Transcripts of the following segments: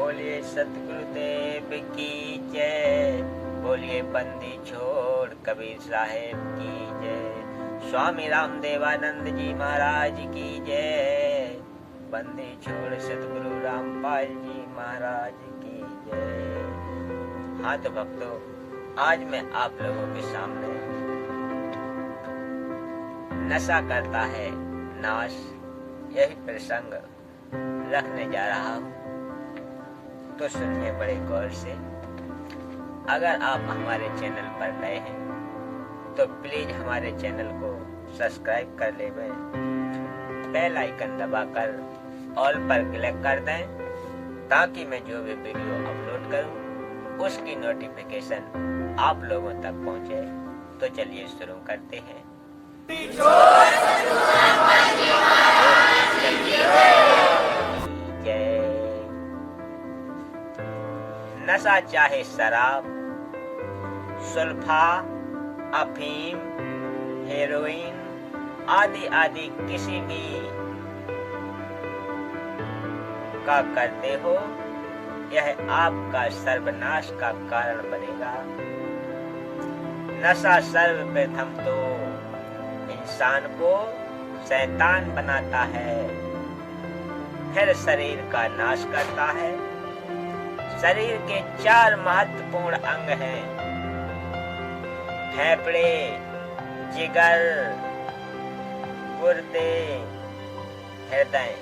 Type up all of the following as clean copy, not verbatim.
बोलिए सतगुरुदेव की जय। बोलिए बंदी छोड़ कबीर साहेब की जय। स्वामी रामदेवानंद जी महाराज की जय। बंदी छोड़ सतगुरु रामपाल जी महाराज की जय। हाँ तो भक्तों, आज मैं आप लोगों के सामने नशा करता है नाश, यही प्रसंग रखने जा रहा हूँ, तो सुनिए बड़े गौर से। अगर आप हमारे चैनल पर नए हैं तो प्लीज हमारे चैनल को सब्सक्राइब कर ले, बेल आइकन दबाकर ऑल पर क्लिक कर दें, ताकि मैं जो भी वीडियो अपलोड करूं उसकी नोटिफिकेशन आप लोगों तक पहुंचे। तो चलिए शुरू करते हैं। नशा चाहे शराब, सुल्फा, अफीम, हेरोइन आदि आदि किसी भी का करते हो, यह आपका सर्वनाश का कारण बनेगा। नशा सर्वप्रथम तो इंसान को शैतान बनाता है, फिर शरीर का नाश करता है। शरीर के 4 महत्वपूर्ण अंग हैं: फेफड़े, जिगर, गुर्दे, हृदय।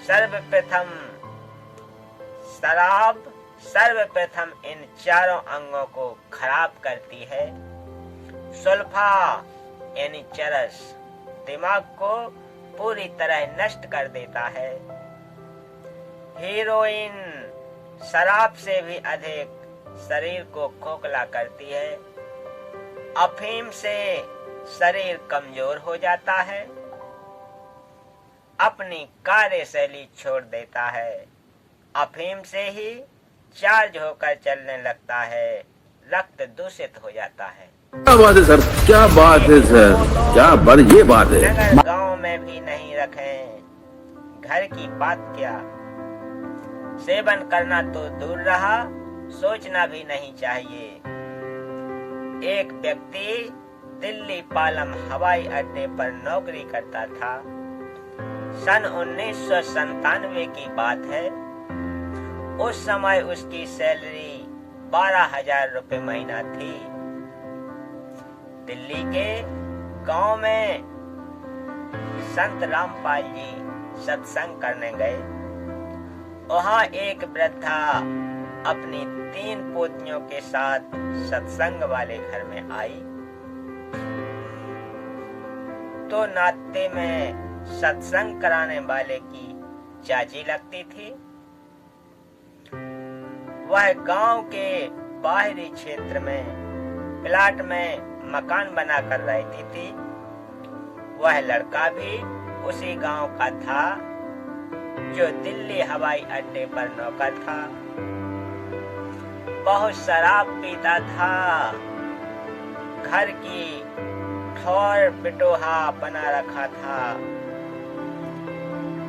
सर्वप्रथम शराब सर्वप्रथम इन 4 अंगों को खराब करती है। सुल्फा यानी चरस दिमाग को पूरी तरह नष्ट कर देता है। हीरोइन शराब से भी अधिक शरीर को खोखला करती है। अफीम से शरीर कमजोर हो जाता है, अपनी कार्यशैली छोड़ देता है। अफीम से ही चार्ज होकर चलने लगता है, रक्त दूषित हो जाता है। क्या बात है सर, क्या बात है सर, क्या बर ये बात है। नगर गांव में भी नहीं रखें, घर की बात क्या। सेवन करना तो दूर रहा, सोचना भी नहीं चाहिए। एक व्यक्ति दिल्ली पालम हवाई अड्डे पर नौकरी करता था। सन 1997 की बात है। उस समय उसकी सैलरी 12,000 रुपए महीना थी। दिल्ली के गांव में संत रामपाल जी सत्संग करने गए। वहां एक वृद्धा अपनी 3 पोतियों के साथ सत्संग वाले घर में आई। तो नाते में सत्संग कराने वाले की चाची लगती थी। वह गांव के बाहरी क्षेत्र में प्लाट में मकान बनाकर रहती थी। वह लड़का भी उसी गांव का था जो दिल्ली हवाई अड्डे पर नौकर था। बहुत शराब पीता था, घर की ठौर पिटोहा बना रखा था।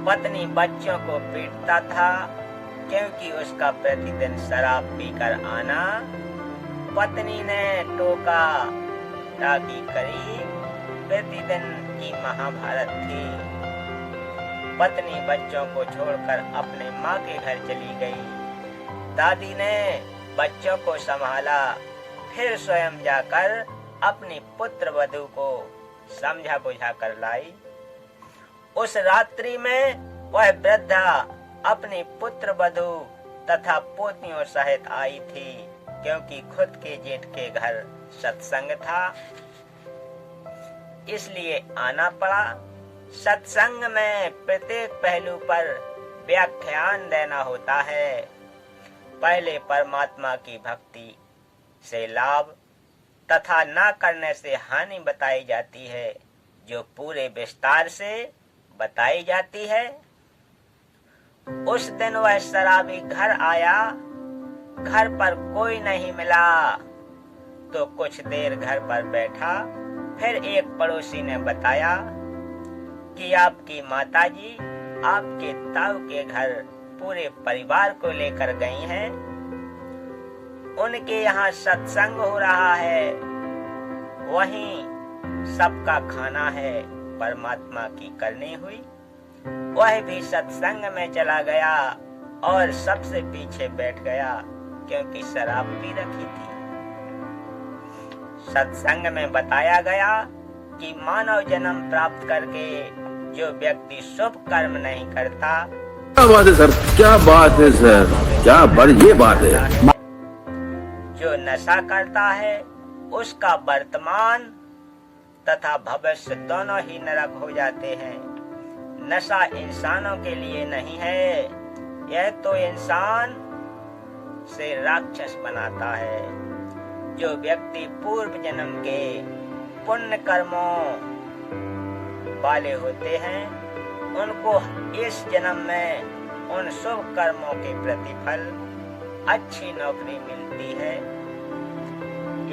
पत्नी बच्चों को पीटता था, क्योंकि उसका प्रतिदिन शराब पीकर आना। पत्नी ने टोका टाकी करी, प्रतिदिन की महाभारत थी। पत्नी बच्चों को छोड़कर अपने माँ के घर चली गई। दादी ने बच्चों को संभाला, फिर स्वयं जाकर अपनी पुत्र वधू को समझा बुझा कर लाई। उस रात्रि में वह वृद्धा अपनी पुत्र वधू तथा पोतियों सहित आई थी, क्योंकि खुद के जेठ के घर सत्संग था, इसलिए आना पड़ा। सत्संग में प्रत्येक पहलू पर व्याख्यान देना होता है। पहले परमात्मा की भक्ति से लाभ तथा न करने से हानि बताई जाती है, जो पूरे विस्तार से बताई जाती है। उस दिन वह शराबी घर आया। घर पर कोई नहीं मिला तो कुछ देर घर पर बैठा। फिर एक पड़ोसी ने बताया कि आपकी माताजी आपके ताऊ के घर पूरे परिवार को लेकर गई हैं। उनके यहाँ सत्संग हो रहा है, वहीं सबका खाना है, परमात्मा की करनी हुई। वह भी सत्संग में चला गया और सबसे पीछे बैठ गया, क्योंकि शराब पी रखी थी। सत्संग में बताया गया कि मानव जन्म प्राप्त करके जो व्यक्ति शुभ कर्म नहीं करता, क्या बात है सर, क्या बात है सर, क्या बढ़िया बात है। जो नशा करता है उसका वर्तमान तथा भविष्य दोनों ही नरक हो जाते हैं। नशा इंसानों के लिए नहीं है, यह तो इंसान से राक्षस बनाता है। जो व्यक्ति पूर्व जन्म के पुण्य कर्मों वाले होते हैं, उनको इस जन्म में उन शुभ कर्मों के प्रतिफल अच्छी नौकरी मिलती है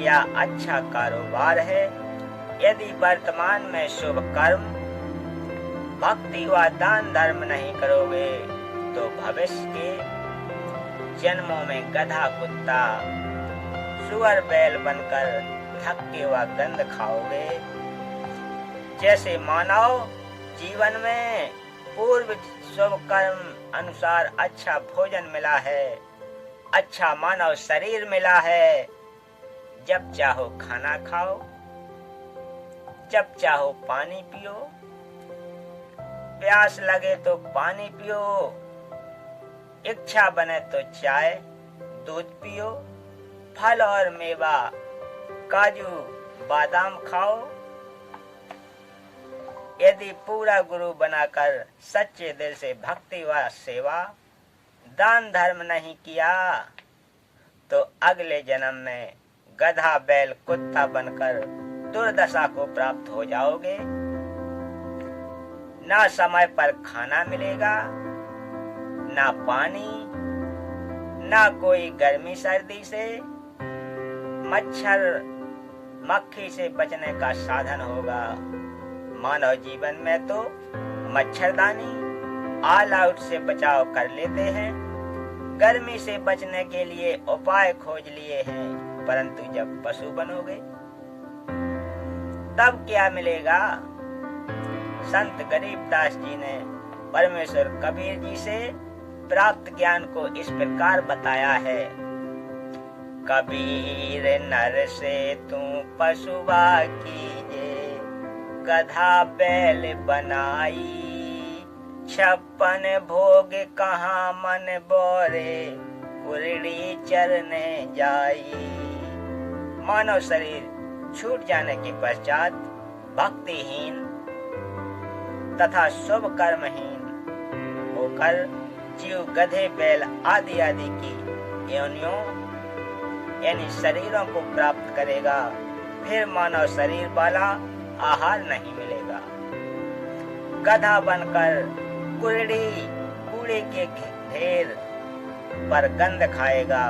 या अच्छा कारोबार है। यदि वर्तमान में शुभ कर्म, भक्ति व दान धर्म नहीं करोगे तो भविष्य के जन्मों में गधा, कुत्ता, सुअर, बैल बनकर धक्के व गंध खाओगे। जैसे मानव जीवन में पूर्व शुभ कर्म अनुसार अच्छा भोजन मिला है, अच्छा मानव शरीर मिला है, जब चाहो खाना खाओ, जब चाहो पानी पियो, प्यास लगे तो पानी पियो, इच्छा बने तो चाय दूध पियो, फल और मेवा, काजू बादाम खाओ। यदि पूरा गुरु बनाकर सच्चे दिल से भक्ति व सेवा, दान धर्म नहीं किया तो अगले जन्म में गधा, बैल, कुत्ता बनकर दुर्दशा को प्राप्त हो जाओगे। ना समय पर खाना मिलेगा, ना पानी, ना कोई गर्मी सर्दी से, मच्छर मक्खी से बचने का साधन होगा। मानव जीवन में तो मच्छरदानी, ऑल आउट से बचाव कर लेते हैं, गर्मी से बचने के लिए उपाय खोज लिए हैं, परंतु जब पशु बनोगे तब क्या मिलेगा? संत गरीबदास जी ने परमेश्वर कबीर जी से प्राप्त ज्ञान को इस प्रकार बताया है। कबीर नर से तू पशुवा कीजे, गधा बैल बनाई, 56 भोग कहाँ मन बोरे, कुरड़ी चरने जाई। मानव शरीर छूट जाने के पश्चात भक्तिहीन तथा शुभ कर्महीन होकर जीव गधे, बैल आदि आदि की योनियों यानी शरीरों को प्राप्त करेगा। फिर मानव शरीर वाला आहार नहीं मिलेगा। गधा बनकर कुरड़ी, कूड़े के ढेर पर गंध खाएगा।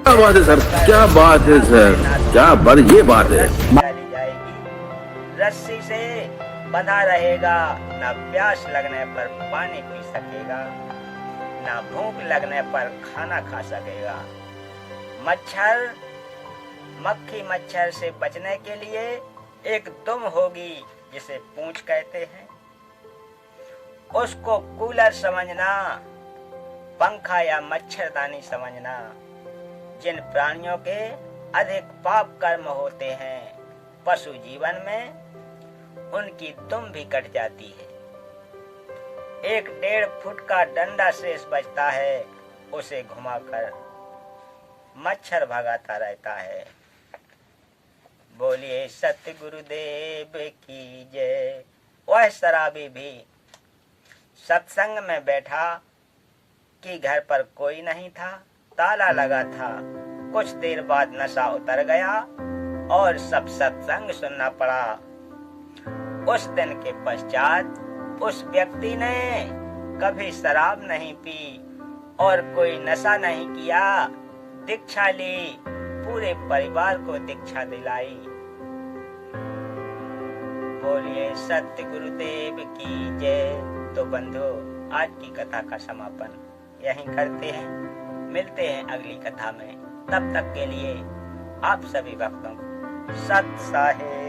क्या बात है सर, क्या बात है सर, क्या बढ़िया बात है। डाली जाएगी, रस्सी से बंधा रहेगा, ना प्यास लगने पर पानी पी सकेगा, ना भूख लगने पर खाना खा सकेगा। मच्छर, मक्खी मच्छर से बचने के लिए एक दुम होगी जिसे पूंछ कहते हैं, उसको कूलर समझना, पंखा या मच्छरदानी समझना। जिन प्राणियों के अधिक पाप कर्म होते हैं, पशु जीवन में उनकी दुम भी कट जाती है। 1-1.5 फुट का डंडा शेष बचता है, उसे घुमाकर मच्छर भगाता रहता है। बोलिए सत्य गुरुदेव की जय। वह शराबी भी सत्संग में बैठा कि घर पर कोई नहीं था, ताला लगा था। कुछ देर बाद नशा उतर गया और सब सत्संग सुनना पड़ा। उस दिन के पश्चात उस व्यक्ति ने कभी शराब नहीं पी और कोई नशा नहीं किया, दीक्षा ली, पूरे परिवार को दीक्षा दिलाई। बोलिए सत्य गुरुदेव की जय। तो बंधु, आज की कथा का समापन यहीं करते हैं। मिलते हैं अगली कथा में। तब तक के लिए आप सभी भक्तों को सत साहिब।